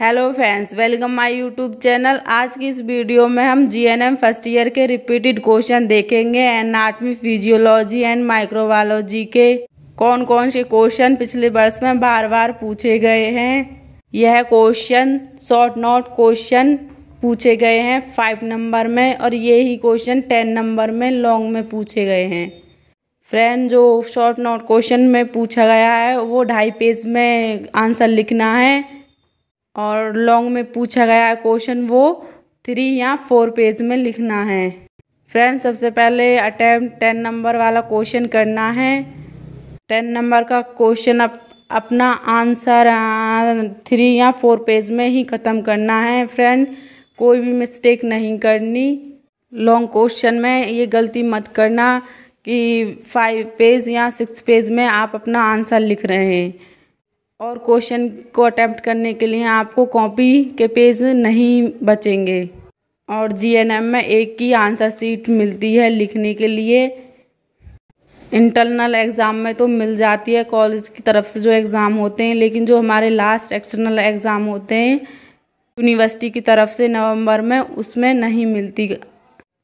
Hello friends, welcome my YouTube channel. आज की इस वीडियो में हम जीएनएम फर्स्ट ईयर के रिपीटेड क्वेश्चन देखेंगे। एनाटॉमी, फिजियोलॉजी एंड माइक्रोबायोलॉजी के कौन कौन से क्वेश्चन पिछले वर्ष में बार बार पूछे गए हैं। यह क्वेश्चन शॉर्ट नोट क्वेश्चन पूछे गए हैं 5 नंबर में, और ये ही क्वेश्चन 10 नंबर में लॉन्ग में पूछे गए हैं। फ्रेंड, जो शॉर्ट नोट क्वेश्चन में पूछा गया है वो 2.5 पेज में आंसर लिखना है, और लॉन्ग में पूछा गया है क्वेश्चन वो 3 या 4 पेज में लिखना है। फ्रेंड्स, सबसे पहले अटेम्प्ट 10 नंबर वाला क्वेश्चन करना है। 10 नंबर का क्वेश्चन अपना आंसर 3 या 4 पेज में ही ख़त्म करना है। फ्रेंड, कोई भी मिस्टेक नहीं करनी। लॉन्ग क्वेश्चन में ये गलती मत करना कि 5 पेज या 6 पेज में आप अपना आंसर लिख रहे हैं। और क्वेश्चन को अटेम्प्ट करने के लिए आपको कॉपी के पेज नहीं बचेंगे। और जीएनएम में एक ही आंसर शीट मिलती है लिखने के लिए। इंटरनल एग्ज़ाम में तो मिल जाती है कॉलेज की तरफ से जो एग्ज़ाम होते हैं, लेकिन जो हमारे लास्ट एक्सटर्नल एग्ज़ाम होते हैं यूनिवर्सिटी की तरफ से नवंबर में, उसमें नहीं मिलती।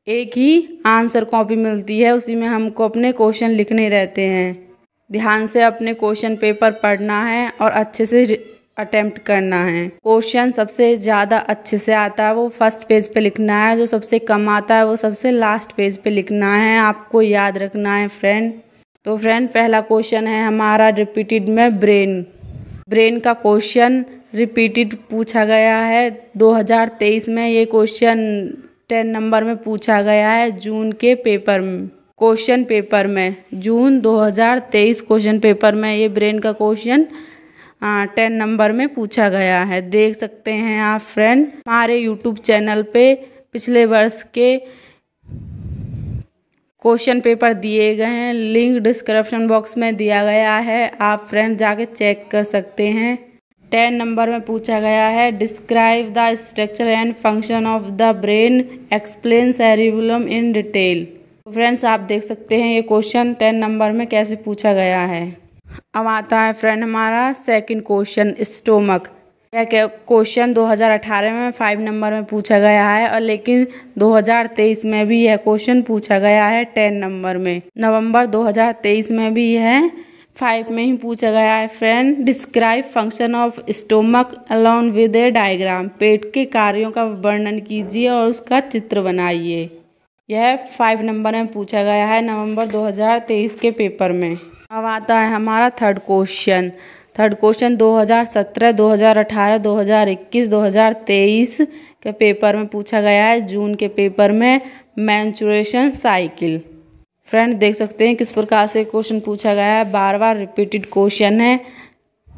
एक ही आंसर कॉपी मिलती है, उसी में हमको अपने क्वेश्चन लिखने रहते हैं। ध्यान से अपने क्वेश्चन पेपर पढ़ना है और अच्छे से अटेम्प्ट करना है। क्वेश्चन सबसे ज़्यादा अच्छे से आता है वो फर्स्ट पेज पे लिखना है, जो सबसे कम आता है वो सबसे लास्ट पेज पे लिखना है। आपको याद रखना है फ्रेंड। तो फ्रेंड, पहला क्वेश्चन है हमारा रिपीटेड में ब्रेन का क्वेश्चन रिपीटेड पूछा गया है 2023 में। ये क्वेश्चन 10 नंबर में पूछा गया है जून के पेपर में, क्वेश्चन पेपर में। जून 2023 क्वेश्चन पेपर में ये ब्रेन का क्वेश्चन 10 नंबर में पूछा गया है। देख सकते हैं आप फ्रेंड, हमारे यूट्यूब चैनल पे पिछले वर्ष के क्वेश्चन पेपर दिए गए हैं। लिंक डिस्क्रिप्शन बॉक्स में दिया गया है, आप फ्रेंड जाके चेक कर सकते हैं। 10 नंबर में पूछा गया है describe the structure and function of the brain, explain cerebellum in detail. Friends, आप देख सकते हैं ये क्वेश्चन 10 नंबर में कैसे पूछा गया है। अब आता है फ्रेंड हमारा सेकंड क्वेश्चन स्टोमक। यह क्वेश्चन 2018 में 5 नंबर में पूछा गया है, और लेकिन 2023 में भी यह क्वेश्चन पूछा गया है 10 नंबर में। नवंबर 2023 में भी यह 5 में ही पूछा गया है। Friend, describe function of stomach along with a diagram. पेट के कार्यों का वर्णन कीजिए और उसका चित्र बनाइए। यह 5 नंबर में पूछा गया है नवंबर 2023 के पेपर में। अब आता है हमारा थर्ड क्वेश्चन 2017, 2018, 2021, 2023 के पेपर में पूछा गया है जून के पेपर में, मेंस्ट्रुएशन साइकिल। फ्रेंड, देख सकते हैं किस प्रकार से क्वेश्चन पूछा गया है। बार बार रिपीटेड क्वेश्चन है।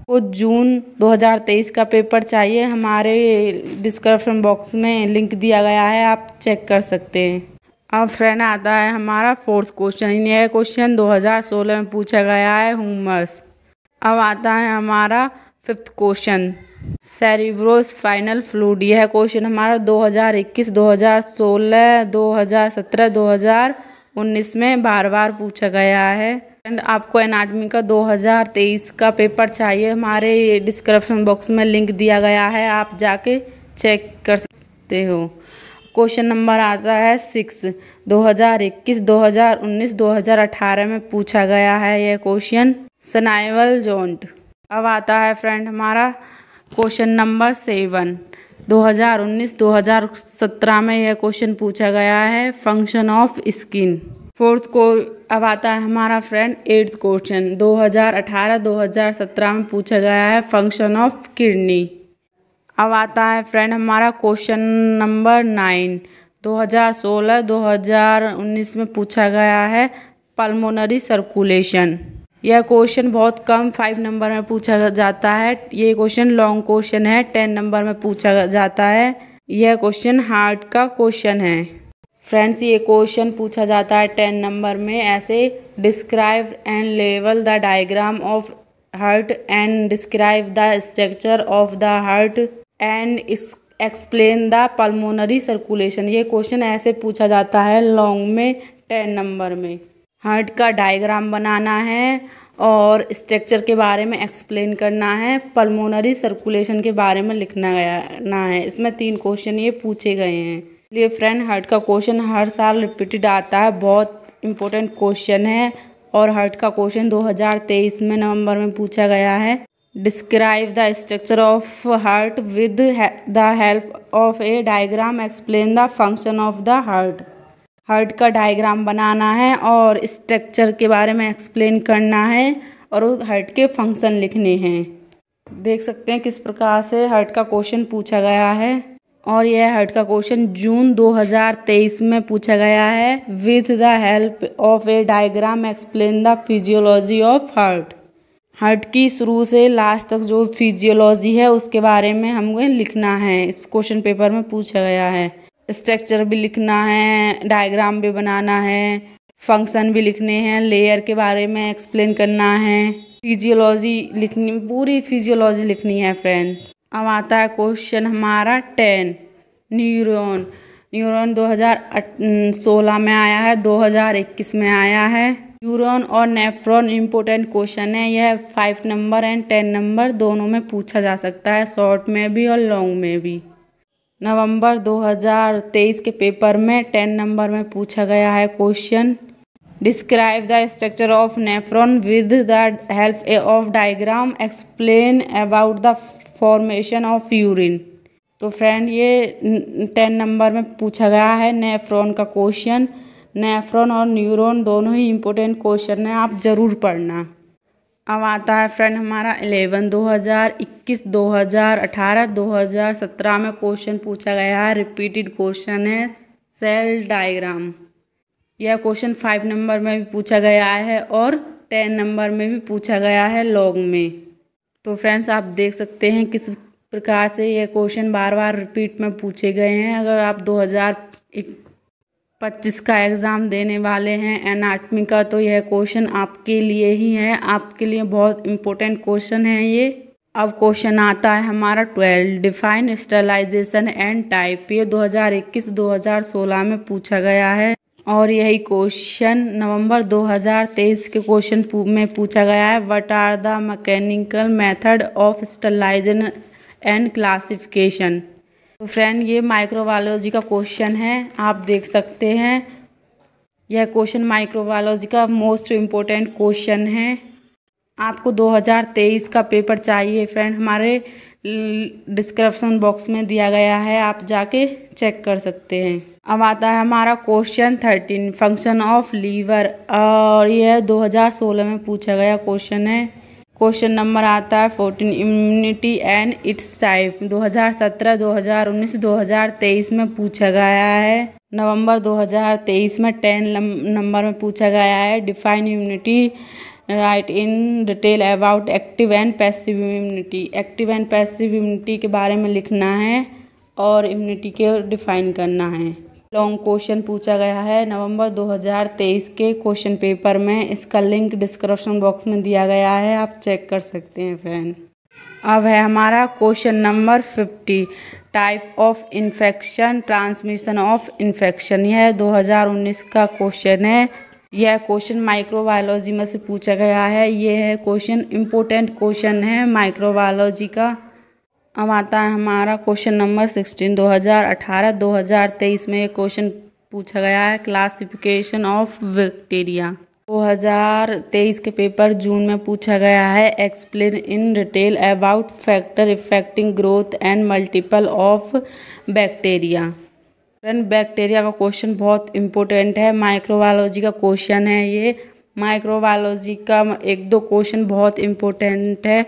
वो जून 2023 का पेपर चाहिए, हमारे डिस्क्रिप्शन बॉक्स में लिंक दिया गया है, आप चेक कर सकते हैं। अब फ्रेंड आता है हमारा फोर्थ क्वेश्चन। यह क्वेश्चन 2016 में पूछा गया है ह्यूमरस। अब आता है हमारा फिफ्थ क्वेश्चन सेरिब्रोस्पाइनल फ्लूइड। यह क्वेश्चन हमारा 2021, 2016, 2017, 2019 में बार बार पूछा गया है। एंड आपको एनाटॉमी का 2023 का पेपर चाहिए, हमारे डिस्क्रिप्शन बॉक्स में लिंक दिया गया है, आप जाके चेक कर सकते हो। क्वेश्चन नंबर आता है 6, 2021, 2019, 2018 में पूछा गया है यह क्वेश्चन सनाइवल जॉइंट। अब आता है फ्रेंड हमारा क्वेश्चन नंबर 7, 2019, 2017 में यह क्वेश्चन पूछा गया है फंक्शन ऑफ स्किन। फोर्थ को अब आता है हमारा फ्रेंड 8th क्वेश्चन 2018, 2017 में पूछा गया है फंक्शन ऑफ किडनी। अब आता है फ्रेंड हमारा क्वेश्चन नंबर 9, 2016, 2019 में पूछा गया है पल्मोनरी सर्कुलेशन। यह क्वेश्चन बहुत कम 5 नंबर में पूछा जाता है। ये क्वेश्चन लॉन्ग क्वेश्चन है, 10 नंबर में पूछा जाता है। यह क्वेश्चन हार्ट का क्वेश्चन है। फ्रेंड्स, ये क्वेश्चन पूछा जाता है 10 नंबर में ऐसे, describe and label the diagram of heart and describe the structure of the heart and explain the pulmonary circulation. ये क्वेश्चन ऐसे पूछा जाता है लॉन्ग में 10 नंबर में। हार्ट का डायग्राम बनाना है और स्ट्रक्चर के बारे में एक्सप्लेन करना है। पल्मोनरी सर्कुलेशन के बारे में लिखना है। इसमें 3 क्वेश्चन ये पूछे गए हैं। इसलिए फ्रेंड हार्ट का क्वेश्चन हर साल रिपीटेड आता है, बहुत इम्पोर्टेंट क्वेश्चन है। और हार्ट का क्वेश्चन 2023 में नवंबर में पूछा गया है। Describe the structure of heart with the help of A diagram, explain the function of the heart. Heart का डायग्राम बनाना है और स्ट्रक्चर के बारे में एक्सप्लेन करना है और हार्ट के फंक्शन लिखने हैं। देख सकते हैं किस प्रकार से हार्ट का क्वेश्चन पूछा गया है। और यह हार्ट का क्वेश्चन जून 2023 में पूछा गया है। With the help of A diagram explain the physiology of heart. Heart की शुरू से लास्ट तक जो फिजियोलॉजी है उसके बारे में हमें लिखना है। इस क्वेश्चन पेपर में पूछा गया है। स्ट्रक्चर भी लिखना है, डायग्राम भी बनाना है, फंक्शन भी लिखने हैं, लेयर के बारे में एक्सप्लेन करना है, फिजियोलॉजी लिखनी, पूरी फिजियोलॉजी लिखनी है फ्रेंड्स। अब आता है क्वेश्चन हमारा 10, न्यूरॉन। न्यूरॉन 2016 में आया है, 2021 में आया है। न्यूरॉन और नेफ्रॉन इम्पोर्टेंट क्वेश्चन है। यह 5 नंबर एंड 10 नंबर दोनों में पूछा जा सकता है, शॉर्ट में भी और लॉन्ग में भी। नवंबर 2023 के पेपर में 10 नंबर में पूछा गया है question. Describe the structure of nephron with the help of diagram, explain about the formation of urine. तो फ्रेंड ये 10 नंबर में पूछा गया है नेफ्रॉन का क्वेश्चन। नेफ्रॉन और न्यूरॉन दोनों ही इम्पोर्टेंट क्वेश्चन है, आप ज़रूर पढ़ना। अब आता है फ्रेंड हमारा 11, 2021, 2018, 2017 में क्वेश्चन पूछा गया है। रिपीटेड क्वेश्चन है, सेल डायग्राम। यह क्वेश्चन 5 नंबर में भी पूछा गया है और 10 नंबर में भी पूछा गया है लॉन्ग में। तो फ्रेंड्स आप देख सकते हैं किस प्रकार से यह क्वेश्चन बार बार रिपीट में पूछे गए हैं। अगर आप 2025 का एग्ज़ाम देने वाले हैं एनाटॉमी का, तो यह क्वेश्चन आपके लिए ही है, आपके लिए बहुत इम्पोर्टेंट क्वेश्चन है ये। अब क्वेश्चन आता है हमारा 12, डिफाइन स्टरलाइजेशन एंड टाइप। ये 2021-2016 में पूछा गया है और यही क्वेश्चन नवंबर 2023 के क्वेश्चन में पूछा गया है। What are the mechanical method of sterilization and classification. तो फ्रेंड ये माइक्रोबायोलॉजी का क्वेश्चन है, आप देख सकते हैं। यह क्वेश्चन माइक्रोबायोलॉजी का मोस्ट इम्पोर्टेंट क्वेश्चन है। आपको 2023 का पेपर चाहिए फ्रेंड, हमारे डिस्क्रिप्शन बॉक्स में दिया गया है, आप जाके चेक कर सकते हैं। अब आता है हमारा क्वेश्चन 13, फंक्शन ऑफ लीवर। और यह 2016 में पूछा गया क्वेश्चन है। क्वेश्चन नंबर आता है 14, इम्यूनिटी एंड इट्स टाइप। 2017, 2019, 2023 में पूछा गया है। नवंबर 2023 में 10 नंबर में पूछा गया है। Define immunity, right in detail about active and passive immunity. Active and passive immunity के बारे में लिखना है और इम्यूनिटी के डिफाइन करना है। लॉन्ग क्वेश्चन पूछा गया है नवंबर 2023 के क्वेश्चन पेपर में। इसका लिंक डिस्क्रिप्शन बॉक्स में दिया गया है, आप चेक कर सकते हैं फ्रेंड। अब है हमारा question number 50, type of infection, transmission of infection. यह 2019 का क्वेश्चन है। यह क्वेश्चन माइक्रोबायोलॉजी में से पूछा गया है। यह है क्वेश्चन इम्पोर्टेंट क्वेश्चन है माइक्रोबायोलॉजी का। अब आता है हमारा क्वेश्चन नंबर 16, 2018-2023 में ये क्वेश्चन पूछा गया है। Classification of bacteria. 2023 के पेपर जून में पूछा गया है। Explain in detail about factor affecting growth and multiple of bacteria. Friend bacteria का क्वेश्चन बहुत इम्पोर्टेंट है, माइक्रोबायोलॉजी का क्वेश्चन है ये। माइक्रोबायोलॉजी का 1-2 क्वेश्चन बहुत इम्पोर्टेंट है,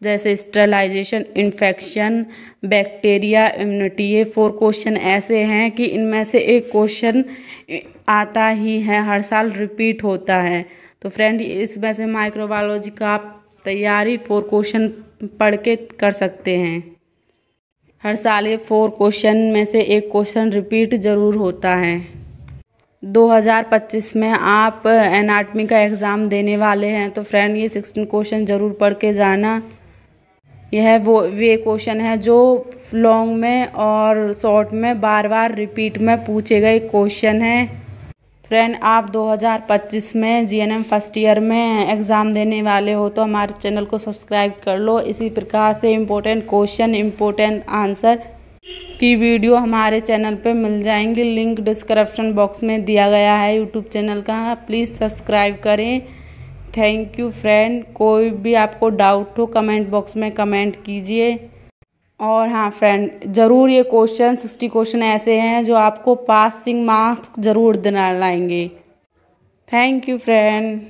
जैसे स्टरलाइजेशन, इन्फेक्शन, बैक्टीरिया, इम्यूनिटी। ये 4 क्वेश्चन ऐसे हैं कि इनमें से एक क्वेश्चन आता ही है, हर साल रिपीट होता है। तो फ्रेंड इसमें से माइक्रोबायोलॉजी का आप तैयारी 4 क्वेश्चन पढ़ के कर सकते हैं। हर साल ये 4 क्वेश्चन में से एक क्वेश्चन रिपीट ज़रूर होता है। 2025 में आप एनाटॉमी का एग्ज़ाम देने वाले हैं, तो फ्रेंड ये 16 क्वेश्चन ज़रूर पढ़ के जाना। यह वे क्वेश्चन है जो लॉन्ग में और शॉर्ट में बार बार रिपीट में पूछे गए क्वेश्चन हैं। फ्रेंड, आप 2025 में जीएनएम फर्स्ट ईयर में एग्ज़ाम देने वाले हो तो हमारे चैनल को सब्सक्राइब कर लो। इसी प्रकार से इम्पोर्टेंट क्वेश्चन, इम्पोर्टेंट आंसर की वीडियो हमारे चैनल पे मिल जाएंगी। लिंक डिस्क्रिप्शन बॉक्स में दिया गया है यूट्यूब चैनल का, प्लीज़ सब्सक्राइब करें। Thank you friend. कोई भी आपको डाउट हो कमेंट बॉक्स में कमेंट कीजिए। और हाँ फ्रेंड, ज़रूर ये क्वेश्चन 60 क्वेश्चन ऐसे हैं जो आपको पासिंग मार्क्स ज़रूर दिलाएंगे। Thank you friend.